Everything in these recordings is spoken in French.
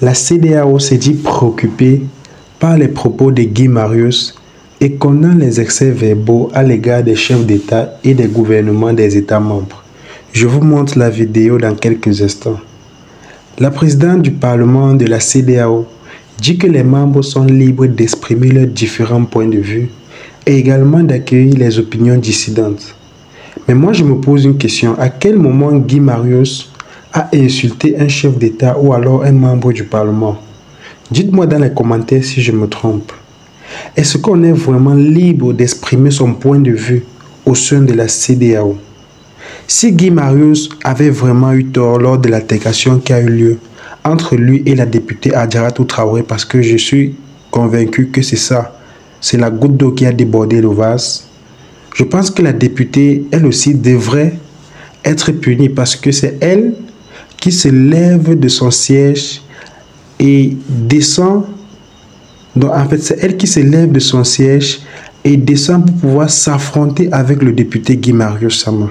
La CEDEAO s'est dit préoccupée par les propos de Guy Marius et condamne les excès verbaux à l'égard des chefs d'État et des gouvernements des États membres. Je vous montre la vidéo dans quelques instants. La présidente du Parlement de la CEDEAO dit que les membres sont libres d'exprimer leurs différents points de vue et également d'accueillir les opinions dissidentes. Mais moi je me pose une question, à quel moment Guy Marius a insulté un chef d'État ou alors un membre du Parlement? Dites-moi dans les commentaires si je me trompe. Est-ce qu'on est vraiment libre d'exprimer son point de vue au sein de la CEDEAO? Si Guy Marius avait vraiment eu tort lors de l'altercation qui a eu lieu entre lui et la députée Adjaratou Traoré, parce que je suis convaincu que c'est ça, c'est la goutte d'eau qui a débordé le vase, je pense que la députée, elle aussi, devrait être punie parce que c'est elle qui se lève de son siège et descend. Donc en fait, c'est elle qui se lève de son siège et descend pour pouvoir s'affronter avec le député Guy Marius Sama.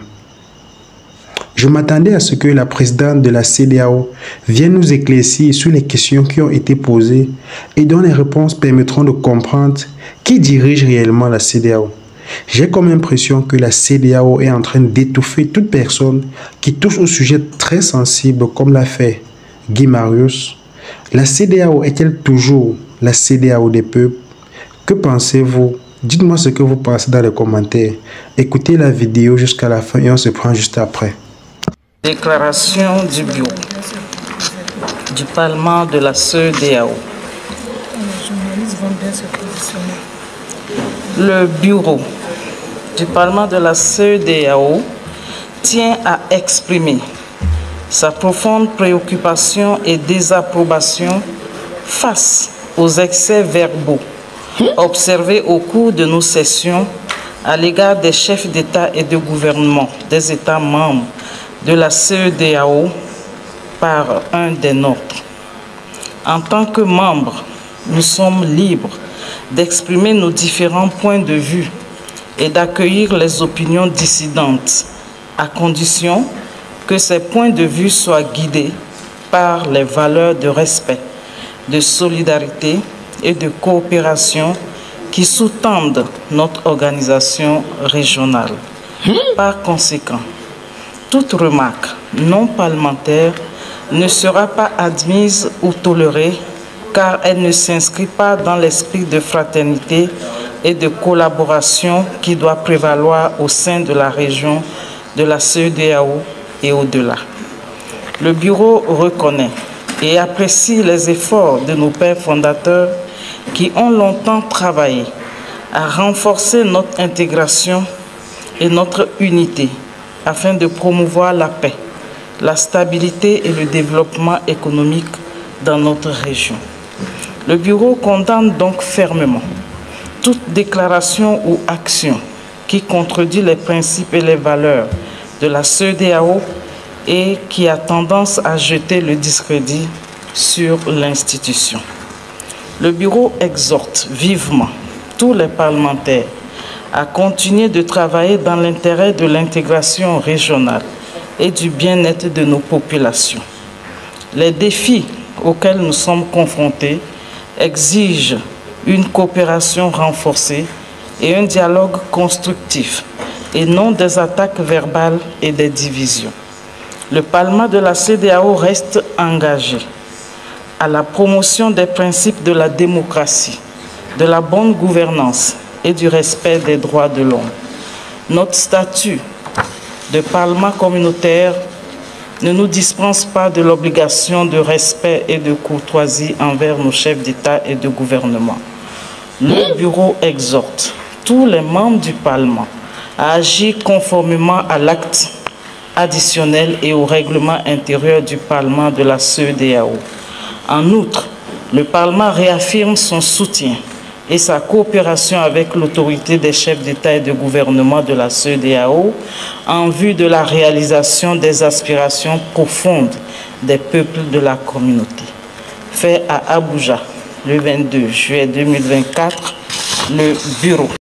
Je m'attendais à ce que la présidente de la CEDEAO vienne nous éclaircir sur les questions qui ont été posées et dont les réponses permettront de comprendre qui dirige réellement la CEDEAO. J'ai comme impression que la CEDEAO est en train d'étouffer toute personne qui touche au sujet très sensible comme l'a fait Guy Marius. La CEDEAO est-elle toujours la CEDEAO des peuples? Que pensez-vous? Dites-moi ce que vous pensez dans les commentaires. Écoutez la vidéo jusqu'à la fin et on se prend juste après. Déclaration du bureau du Parlement de la CEDEAO. Le bureau du Parlement de la CEDEAO tient à exprimer sa profonde préoccupation et désapprobation face aux excès verbaux observés au cours de nos sessions à l'égard des chefs d'État et de gouvernement des États membres de la CEDEAO par un des nôtres. En tant que membres, nous sommes libres d'exprimer nos différents points de vue et d'accueillir les opinions dissidentes, à condition que ces points de vue soient guidés par les valeurs de respect, de solidarité et de coopération qui sous-tendent notre organisation régionale. Par conséquent, toute remarque non parlementaire ne sera pas admise ou tolérée car elle ne s'inscrit pas dans l'esprit de fraternité et de collaboration qui doit prévaloir au sein de la région de la CEDEAO et au-delà. Le Bureau reconnaît et apprécie les efforts de nos pères fondateurs qui ont longtemps travaillé à renforcer notre intégration et notre unité afin de promouvoir la paix, la stabilité et le développement économique dans notre région. Le Bureau condamne donc fermement toute déclaration ou action qui contredit les principes et les valeurs de la CEDEAO et qui a tendance à jeter le discrédit sur l'institution. Le Bureau exhorte vivement tous les parlementaires à continuer de travailler dans l'intérêt de l'intégration régionale et du bien-être de nos populations. Les défis auxquels nous sommes confrontés exigent une coopération renforcée et un dialogue constructif, et non des attaques verbales et des divisions. Le Parlement de la CEDEAO reste engagé à la promotion des principes de la démocratie, de la bonne gouvernance et du respect des droits de l'homme. Notre statut de Parlement communautaire ne nous dispense pas de l'obligation de respect et de courtoisie envers nos chefs d'État et de gouvernement. Le Bureau exhorte tous les membres du Parlement à agir conformément à l'acte additionnel et au règlement intérieur du Parlement de la CEDEAO. En outre, le Parlement réaffirme son soutien et sa coopération avec l'autorité des chefs d'État et de gouvernement de la CEDEAO en vue de la réalisation des aspirations profondes des peuples de la communauté. Fait à Abuja, le 22 juillet 2024, le Bureau